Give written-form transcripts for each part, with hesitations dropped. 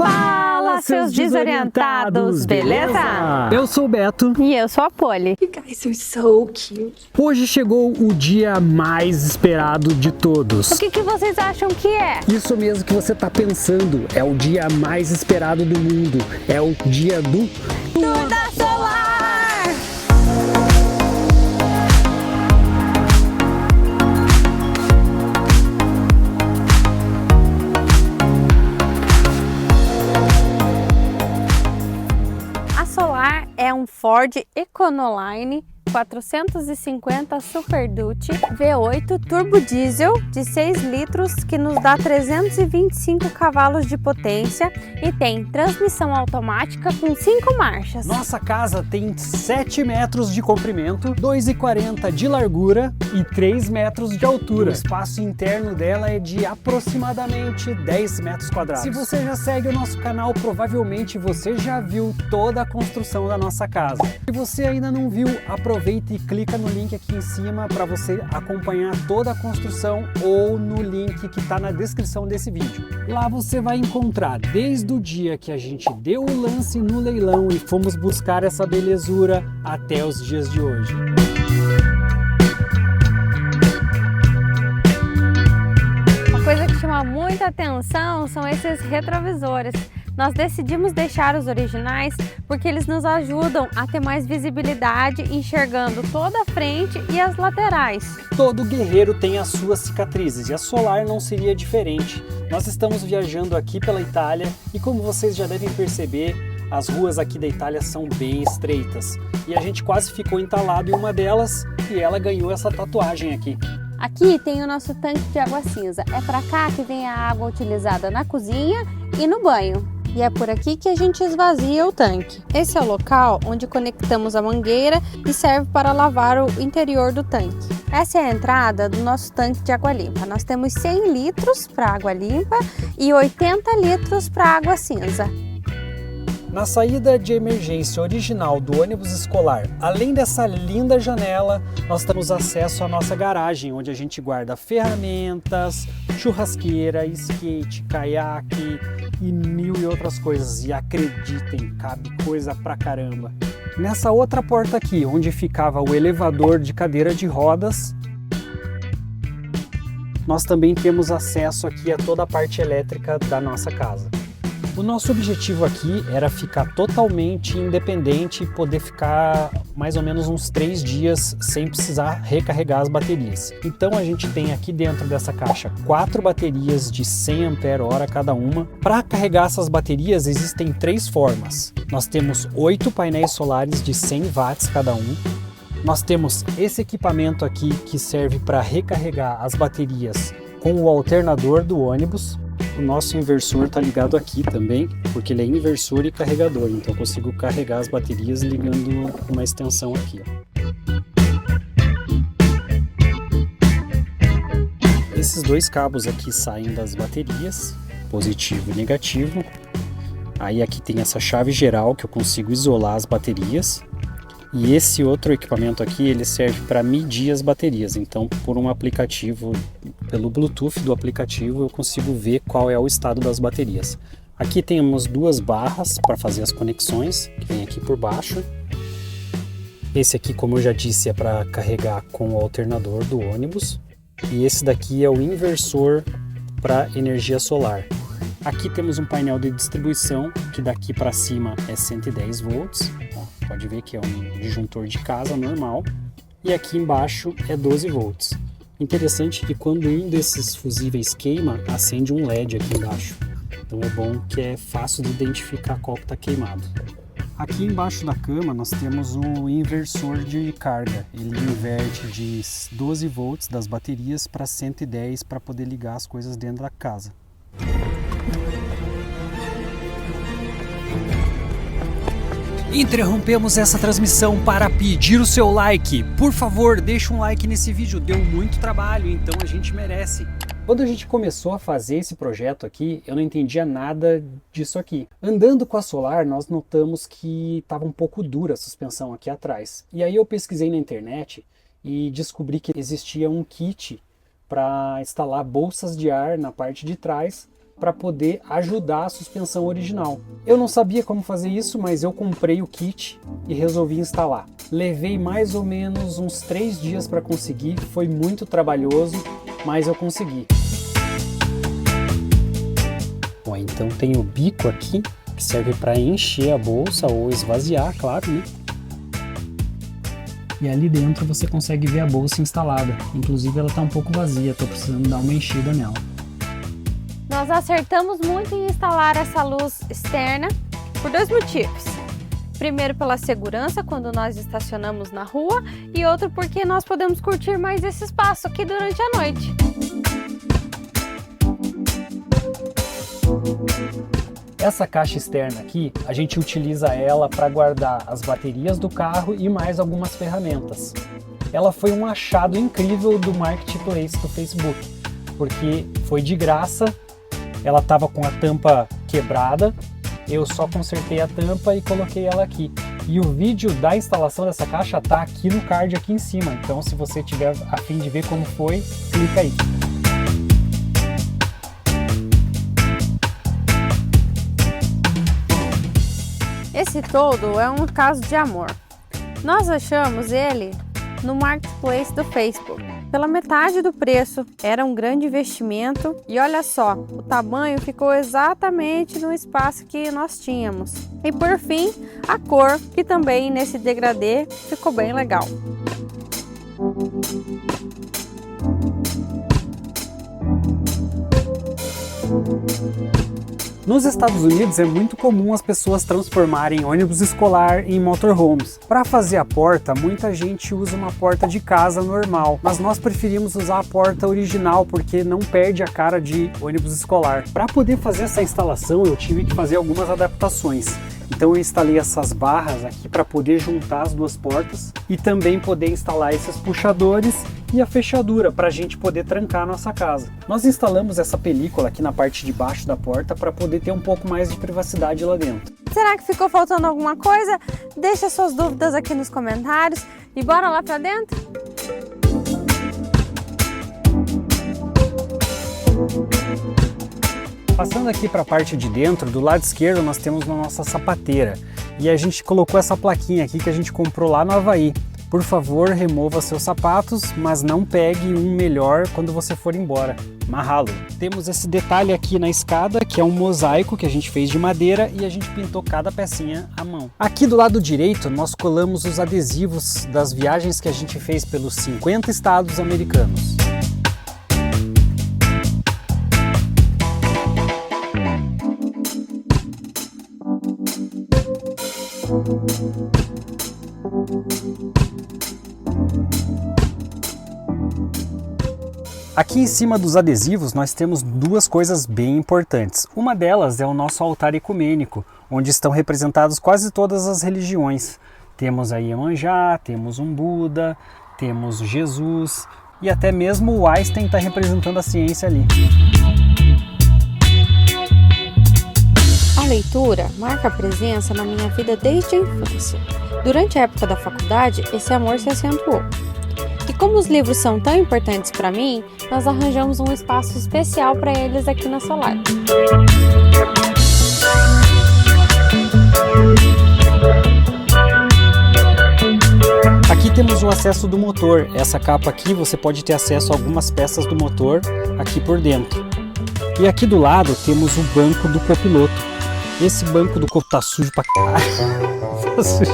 Fala, seus desorientados, beleza? Eu sou o Beto. E eu sou a Polly. You guys are so cute. Hoje chegou o dia mais esperado de todos. O que vocês acham que é? Isso mesmo que você tá pensando, é o dia mais esperado do mundo. É o dia do Tour da Solar! A Solar é um Ford Econoline 450 Super Duty V8 turbo diesel de 6 litros que nos dá 325 cavalos de potência e tem transmissão automática com 5 marchas. Nossa casa tem 7 metros de comprimento, 2,40 de largura e 3 metros de altura. O espaço interno dela é de aproximadamente 10 metros quadrados. Se você já segue o nosso canal, provavelmente você já viu toda a construção da nossa casa. Se você ainda não viu, aproveita e clica no link aqui em cima para você acompanhar toda a construção ou no link que está na descrição desse vídeo. Lá você vai encontrar desde o dia que a gente deu o lance no leilão e fomos buscar essa belezura até os dias de hoje. Uma coisa que chama muita atenção são esses retrovisores. Nós decidimos deixar os originais porque eles nos ajudam a ter mais visibilidade, enxergando toda a frente e as laterais. Todo guerreiro tem as suas cicatrizes e a Solar não seria diferente. Nós estamos viajando aqui pela Itália e, como vocês já devem perceber, as ruas aqui da Itália são bem estreitas. E a gente quase ficou entalado em uma delas e ela ganhou essa tatuagem aqui. Aqui tem o nosso tanque de água cinza. É para cá que vem a água utilizada na cozinha e no banho. E é por aqui que a gente esvazia o tanque. Esse é o local onde conectamos a mangueira e serve para lavar o interior do tanque. Essa é a entrada do nosso tanque de água limpa. Nós temos 100 litros para água limpa e 80 litros para água cinza. Na saída de emergência original do ônibus escolar, além dessa linda janela, nós temos acesso à nossa garagem, onde a gente guarda ferramentas, churrasqueira, skate, caiaque e mil e outras coisas. E acreditem, cabe coisa pra caramba. Nessa outra porta aqui, onde ficava o elevador de cadeira de rodas, nós também temos acesso aqui a toda a parte elétrica da nossa casa. O nosso objetivo aqui era ficar totalmente independente e poder ficar mais ou menos uns 3 dias sem precisar recarregar as baterias. Então a gente tem aqui dentro dessa caixa 4 baterias de 100 ampere-hora cada uma. Para carregar essas baterias existem 3 formas. Nós temos 8 painéis solares de 100 watts cada um. Nós temos esse equipamento aqui que serve para recarregar as baterias com o alternador do ônibus. O nosso inversor está ligado aqui também, porque ele é inversor e carregador, então eu consigo carregar as baterias ligando uma extensão aqui. Esses 2 cabos aqui saem das baterias, positivo e negativo. Aí aqui tem essa chave geral que eu consigo isolar as baterias. E esse outro equipamento aqui, ele serve para medir as baterias. Então, por um aplicativo, pelo Bluetooth do aplicativo, eu consigo ver qual é o estado das baterias. Aqui temos 2 barras para fazer as conexões, que vem aqui por baixo. Esse aqui, como eu já disse, é para carregar com o alternador do ônibus. E esse daqui é o inversor para energia solar. Aqui temos um painel de distribuição, que daqui para cima é 110 volts. Pode ver que é um disjuntor de casa normal. E aqui embaixo é 12 volts. Interessante que quando um desses fusíveis queima, acende um LED aqui embaixo. Então é bom que é fácil de identificar qual que está queimado. Aqui embaixo da cama nós temos o inversor de carga. Ele inverte de 12 volts das baterias para 110 para poder ligar as coisas dentro da casa. Interrompemos essa transmissão para pedir o seu like. Por favor, deixa um like nesse vídeo, deu muito trabalho, então a gente merece. Quando a gente começou a fazer esse projeto aqui, eu não entendia nada disso aqui. Andando com a Solar, nós notamos que estava um pouco dura a suspensão aqui atrás. E aí eu pesquisei na internet e descobri que existia um kit para instalar bolsas de ar na parte de trás, para poder ajudar a suspensão original. Eu não sabia como fazer isso, mas eu comprei o kit e resolvi instalar. Levei mais ou menos uns 3 dias para conseguir, foi muito trabalhoso, mas eu consegui. Bom, então tem o bico aqui, que serve para encher a bolsa ou esvaziar, claro, né? E ali dentro você consegue ver a bolsa instalada. Inclusive ela está um pouco vazia, estou precisando dar uma enchida nela. Nós acertamos muito em instalar essa luz externa por 2 motivos. Primeiro, pela segurança quando nós estacionamos na rua, e outro porque nós podemos curtir mais esse espaço aqui durante a noite. Essa caixa externa aqui, a gente utiliza ela para guardar as baterias do carro e mais algumas ferramentas. Ela foi um achado incrível do Marketplace do Facebook, porque foi de graça, ela estava com a tampa quebrada, eu só consertei a tampa e coloquei ela aqui. E o vídeo da instalação dessa caixa está aqui no card aqui em cima, então se você tiver a fim de ver como foi, clica aí. Esse todo é um caso de amor. Nós achamos ele no Marketplace do Facebook. Pela metade do preço, era um grande investimento e olha só, o tamanho ficou exatamente no espaço que nós tínhamos. E por fim, a cor, que também nesse degradê ficou bem legal. Nos Estados Unidos é muito comum as pessoas transformarem ônibus escolar em motorhomes. Para fazer a porta, muita gente usa uma porta de casa normal, mas nós preferimos usar a porta original porque não perde a cara de ônibus escolar. Para poder fazer essa instalação, eu tive que fazer algumas adaptações. Então eu instalei essas barras aqui para poder juntar as duas portas e também poder instalar esses puxadores e a fechadura para a gente poder trancar a nossa casa. Nós instalamos essa película aqui na parte de baixo da porta para poder ter um pouco mais de privacidade lá dentro. Será que ficou faltando alguma coisa? Deixa suas dúvidas aqui nos comentários e bora lá para dentro? Passando aqui para a parte de dentro, do lado esquerdo nós temos a nossa sapateira e a gente colocou essa plaquinha aqui que a gente comprou lá no Havaí. Por favor, remova seus sapatos, mas não pegue um melhor quando você for embora. Mahalo! Temos esse detalhe aqui na escada, que é um mosaico que a gente fez de madeira e a gente pintou cada pecinha à mão. Aqui do lado direito, nós colamos os adesivos das viagens que a gente fez pelos 50 estados americanos. Aqui em cima dos adesivos nós temos duas coisas bem importantes. Uma delas é o nosso altar ecumênico, onde estão representadas quase todas as religiões. Temos a Iemanjá, temos um Buda, temos Jesus e até mesmo o Einstein está representando a ciência ali. A leitura marca presença na minha vida desde a infância. Durante a época da faculdade, esse amor se acentuou. E como os livros são tão importantes para mim, nós arranjamos um espaço especial para eles aqui na Solar. Aqui temos o acesso do motor. Essa capa aqui você pode ter acesso a algumas peças do motor aqui por dentro. E aqui do lado temos o banco do copiloto. Esse banco do copiloto tá sujo pra caralho. Tá sujo.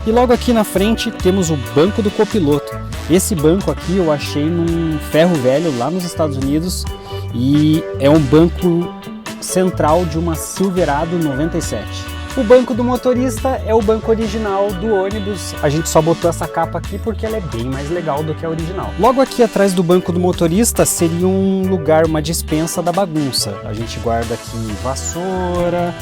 E logo aqui na frente temos o banco do copiloto. Esse banco aqui eu achei num ferro velho lá nos Estados Unidos e é um banco central de uma Silverado 97. O banco do motorista é o banco original do ônibus. A gente só botou essa capa aqui porque ela é bem mais legal do que a original. Logo aqui atrás do banco do motorista seria um lugar, uma despensa da bagunça. A gente guarda aqui vassoura,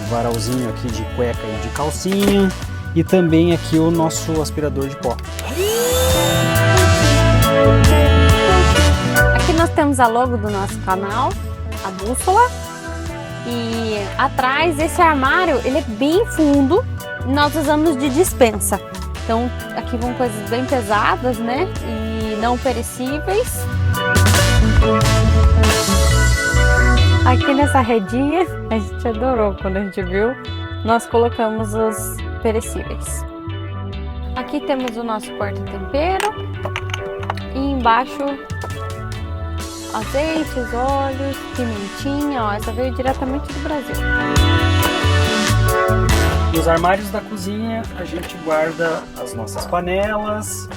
um varalzinho aqui de cueca e de calcinha. E também aqui o nosso aspirador de pó. Aqui nós temos a logo do nosso canal, a bússola. E atrás esse armário, ele é bem fundo, nós usamos de despensa. Então aqui vão coisas bem pesadas, né? E não perecíveis. Aqui nessa redinha, a gente adorou quando a gente viu, nós colocamos os perecíveis. Aqui temos o nosso porta-tempero e embaixo azeites, óleos, pimentinha, ó, essa veio diretamente do Brasil. Nos armários da cozinha a gente guarda as nossas panelas,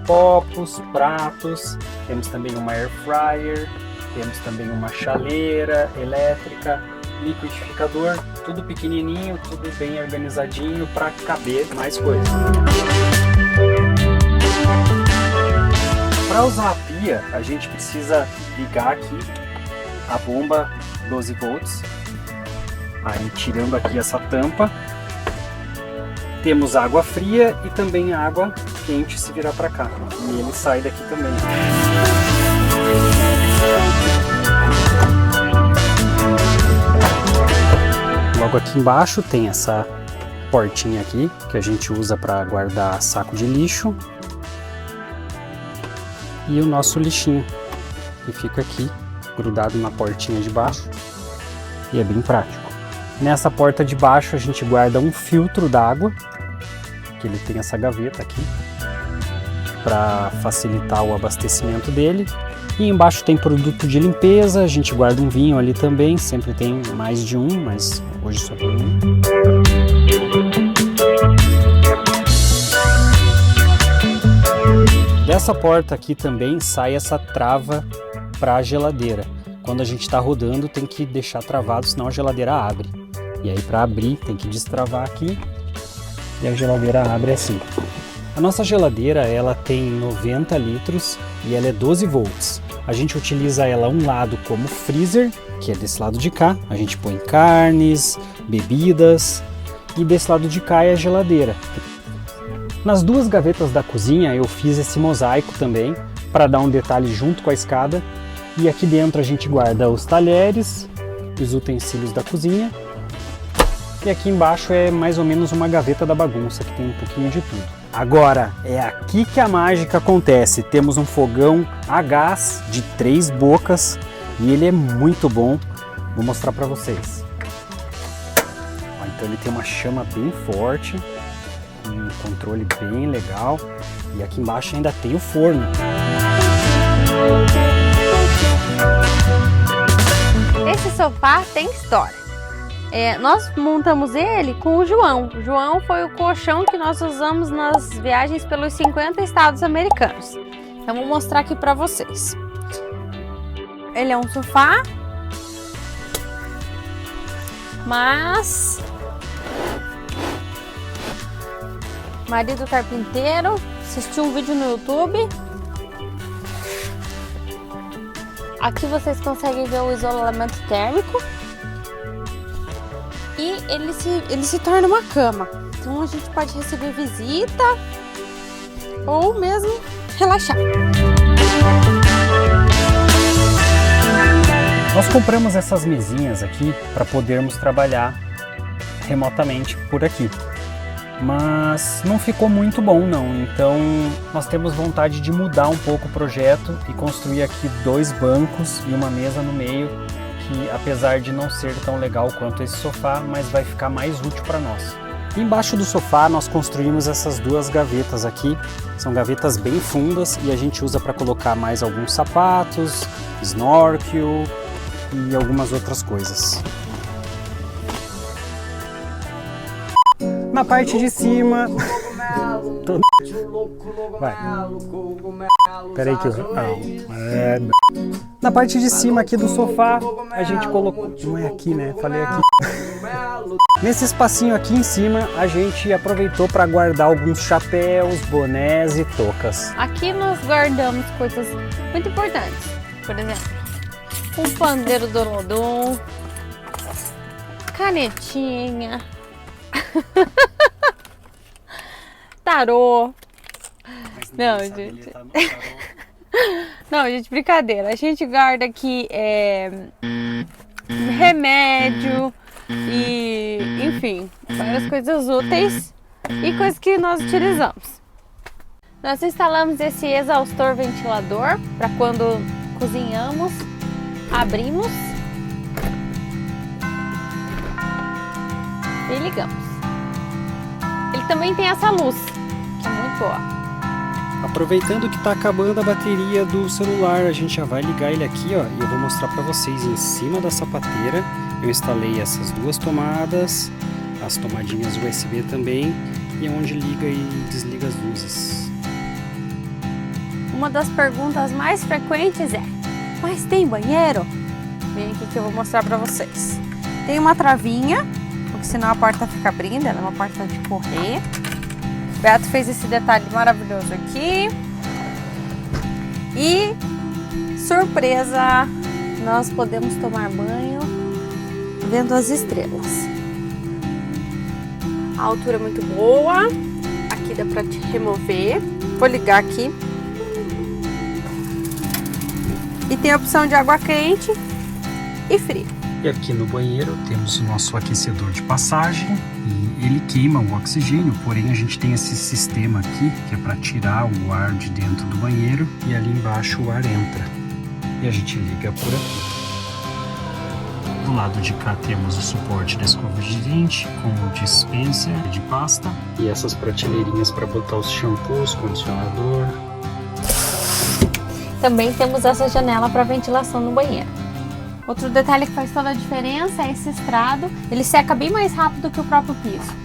copos, pratos, temos também uma air fryer, temos também uma chaleira elétrica, liquidificador, tudo pequenininho, tudo bem organizadinho para caber mais coisas. Para usar a pia, a gente precisa ligar aqui a bomba 12 volts, aí tirando aqui essa tampa, temos água fria e também água quente se virar para cá, e ele sai daqui também. Logo aqui embaixo tem essa portinha aqui que a gente usa para guardar saco de lixo e o nosso lixinho que fica aqui grudado na portinha de baixo e é bem prático. Nessa porta de baixo a gente guarda um filtro d'água, que ele tem essa gaveta aqui para facilitar o abastecimento dele. E embaixo tem produto de limpeza, a gente guarda um vinho ali também, sempre tem mais de um, mas hoje só tem um. Dessa porta aqui também sai essa trava para a geladeira. Quando a gente está rodando tem que deixar travado, senão a geladeira abre. E aí para abrir tem que destravar aqui e a geladeira abre assim. A nossa geladeira ela tem 90 litros e ela é 12 volts. A gente utiliza ela um lado como freezer, que é desse lado de cá. A gente põe carnes, bebidas e desse lado de cá é a geladeira. Nas duas gavetas da cozinha eu fiz esse mosaico também para dar um detalhe junto com a escada. E aqui dentro a gente guarda os talheres, os utensílios da cozinha. E aqui embaixo é mais ou menos uma gaveta da bagunça, que tem um pouquinho de tudo. Agora, é aqui que a mágica acontece. Temos um fogão a gás de 3 bocas e ele é muito bom. Vou mostrar para vocês. Ó, então ele tem uma chama bem forte, um controle bem legal. E aqui embaixo ainda tem o forno. Esse sofá tem história. Nós montamos ele com o João. O João foi o colchão que nós usamos nas viagens pelos 50 estados americanos. Então vou mostrar aqui para vocês. Ele é um sofá, mas marido carpinteiro assistiu um vídeo no YouTube. Aqui vocês conseguem ver o isolamento térmico. E ele se torna uma cama. Então a gente pode receber visita ou mesmo relaxar. Nós compramos essas mesinhas aqui para podermos trabalhar remotamente por aqui. Mas não ficou muito bom não, então nós temos vontade de mudar um pouco o projeto e construir aqui 2 bancos e uma mesa no meio, que apesar de não ser tão legal quanto esse sofá, mas vai ficar mais útil para nós. Embaixo do sofá nós construímos essas 2 gavetas aqui, são gavetas bem fundas e a gente usa para colocar mais alguns sapatos, snorkel e algumas outras coisas. Na parte de cima... Vai. Peraí que eu... Na parte de cima aqui do sofá, a gente colocou... Não é aqui, né? Falei aqui. Nesse espacinho aqui em cima, a gente aproveitou para guardar alguns chapéus, bonés e toucas. Aqui nós guardamos coisas muito importantes. Por exemplo, um pandeiro do Olodum, canetinha, tarô. Não, gente. Não, gente, brincadeira. A gente guarda aqui remédio e, enfim, várias coisas úteis e coisas que nós utilizamos. Nós instalamos esse exaustor ventilador para quando cozinhamos, abrimos e ligamos. Ele também tem essa luz, que é muito boa. Aproveitando que está acabando a bateria do celular, a gente já vai ligar ele aqui, ó, e eu vou mostrar para vocês. Em cima da sapateira eu instalei essas duas tomadas, as tomadinhas USB também, e é onde liga e desliga as luzes. Uma das perguntas mais frequentes é: mas tem banheiro? Vem aqui que eu vou mostrar para vocês. Tem uma travinha, porque senão a porta fica abrindo, ela é uma porta de correr. O Beto fez esse detalhe maravilhoso aqui. E, surpresa, nós podemos tomar banho vendo as estrelas. A altura é muito boa. Aqui dá pra te remover. Vou ligar aqui. E tem a opção de água quente e fria. E aqui no banheiro temos o nosso aquecedor de passagem. E ele queima o oxigênio, porém a gente tem esse sistema aqui que é para tirar o ar de dentro do banheiro e ali embaixo o ar entra. E a gente liga por aqui. Do lado de cá temos o suporte da escova de dente com o dispenser de pasta e essas prateleirinhas para botar os shampoos, condicionador. Também temos essa janela para ventilação no banheiro. Outro detalhe que faz toda a diferença é esse estrado. Ele seca bem mais rápido que o próprio piso.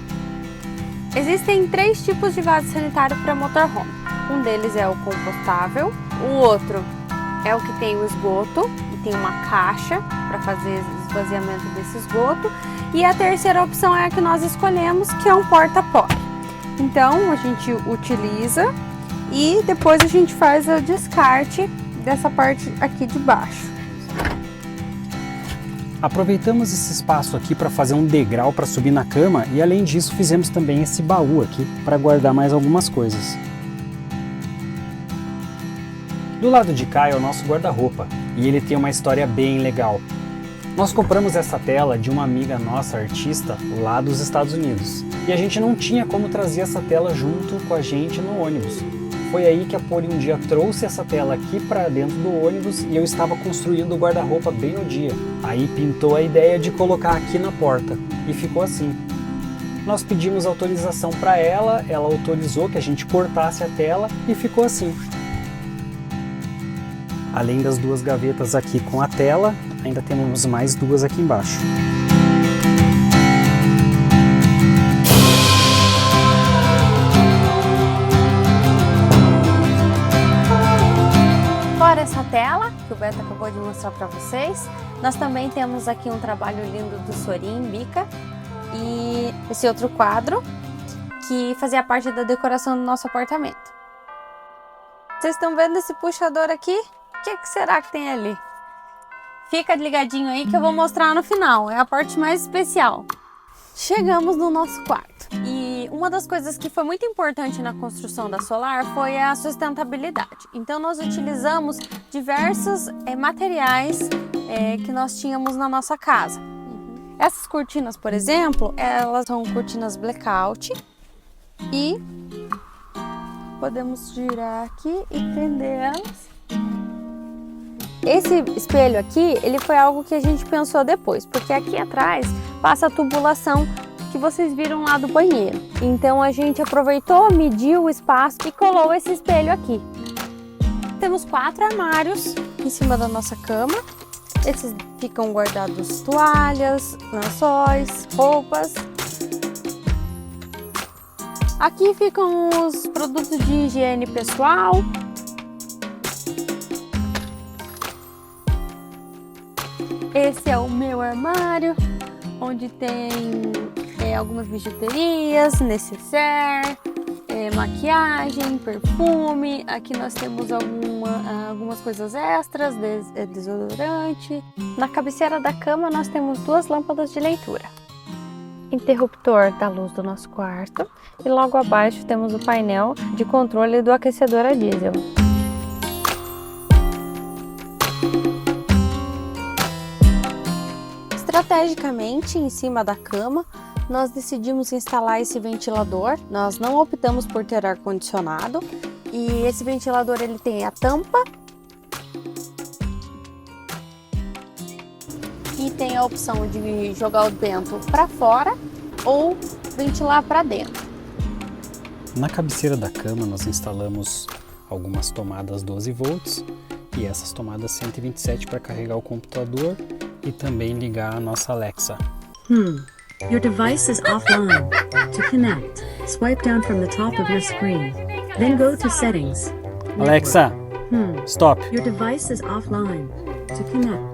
Existem 3 tipos de vaso sanitário para motorhome. Um deles é o compostável, o outro é o que tem o esgoto e tem uma caixa para fazer esvaziamento desse esgoto. E a terceira opção é a que nós escolhemos, que é um porta-pó. Então a gente utiliza e depois a gente faz o descarte dessa parte aqui de baixo. Aproveitamos esse espaço aqui para fazer um degrau para subir na cama e além disso fizemos também esse baú aqui para guardar mais algumas coisas. Do lado de cá é o nosso guarda-roupa e ele tem uma história bem legal. Nós compramos essa tela de uma amiga nossa, artista, lá dos Estados Unidos. E a gente não tinha como trazer essa tela junto com a gente no ônibus. Foi aí que a Poli um dia trouxe essa tela aqui para dentro do ônibus e eu estava construindo o guarda-roupa bem no dia. Aí pintou a ideia de colocar aqui na porta e ficou assim. Nós pedimos autorização para ela autorizou que a gente cortasse a tela e ficou assim. Além das 2 gavetas aqui com a tela, ainda temos mais 2 aqui embaixo. Fora essa tela, que o Beto acabou de mostrar para vocês, nós também temos aqui um trabalho lindo do Sorin Bica e esse outro quadro que fazia parte da decoração do nosso apartamento. Vocês estão vendo esse puxador aqui? O que será que tem ali? Fica ligadinho aí que eu vou mostrar no final, é a parte mais especial. Chegamos no nosso quarto e uma das coisas que foi muito importante na construção da Solar foi a sustentabilidade. Então nós utilizamos diversos materiais que nós tínhamos na nossa casa. Essas cortinas, por exemplo, elas são cortinas blackout e podemos girar aqui e prender elas. Esse espelho aqui, ele foi algo que a gente pensou depois, porque aqui atrás passa a tubulação que vocês viram lá do banheiro. Então a gente aproveitou, mediu o espaço e colou esse espelho aqui. Temos 4 armários em cima da nossa cama. Esses ficam guardados toalhas, lençóis, roupas. Aqui ficam os produtos de higiene pessoal. Esse é o meu armário, onde tem algumas bijuterias, necessaire, maquiagem, perfume. Aqui nós temos algumas coisas extras, desodorante. Na cabeceira da cama nós temos 2 lâmpadas de leitura. Interruptor da luz do nosso quarto e logo abaixo temos o painel de controle do aquecedor a diesel. Estrategicamente, em cima da cama, nós decidimos instalar esse ventilador. Nós não optamos por ter ar-condicionado E esse ventilador ele tem a tampa e tem a opção de jogar o vento para fora ou ventilar para dentro. Na cabeceira da cama nós instalamos algumas tomadas 12 volts e essas tomadas 127 para carregar o computador e também ligar a nossa Alexa. Your device is offline. To connect, swipe down from the top of your screen. Then go to Settings. Alexa, stop. Your device is offline. To connect.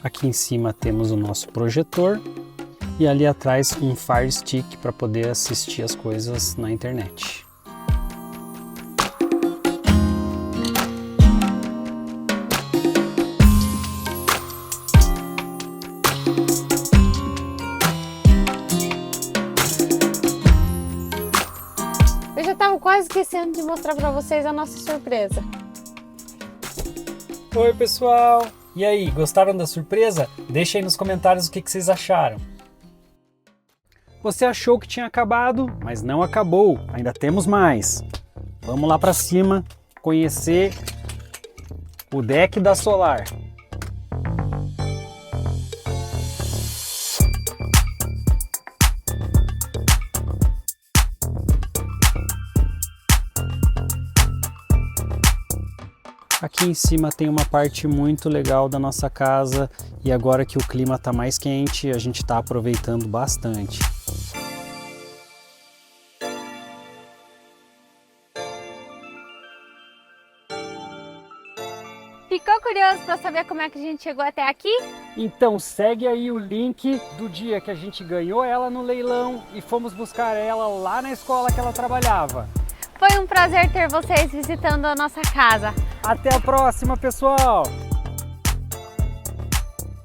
Aqui em cima temos o nosso projetor e ali atrás um Fire Stick para poder assistir as coisas na internet. Eu já estava quase esquecendo de mostrar para vocês a nossa surpresa. Oi pessoal! E aí, gostaram da surpresa? Deixa aí nos comentários o que vocês acharam. Você achou que tinha acabado, mas não acabou, ainda temos mais. Vamos lá para cima conhecer o deck da Solar. Aqui em cima tem uma parte muito legal da nossa casa e agora que o clima está mais quente, a gente está aproveitando bastante. Ficou curioso para saber como é que a gente chegou até aqui? Então segue aí o link do dia que a gente ganhou ela no leilão e fomos buscar ela lá na escola que ela trabalhava. Foi um prazer ter vocês visitando a nossa casa. Até a próxima, pessoal!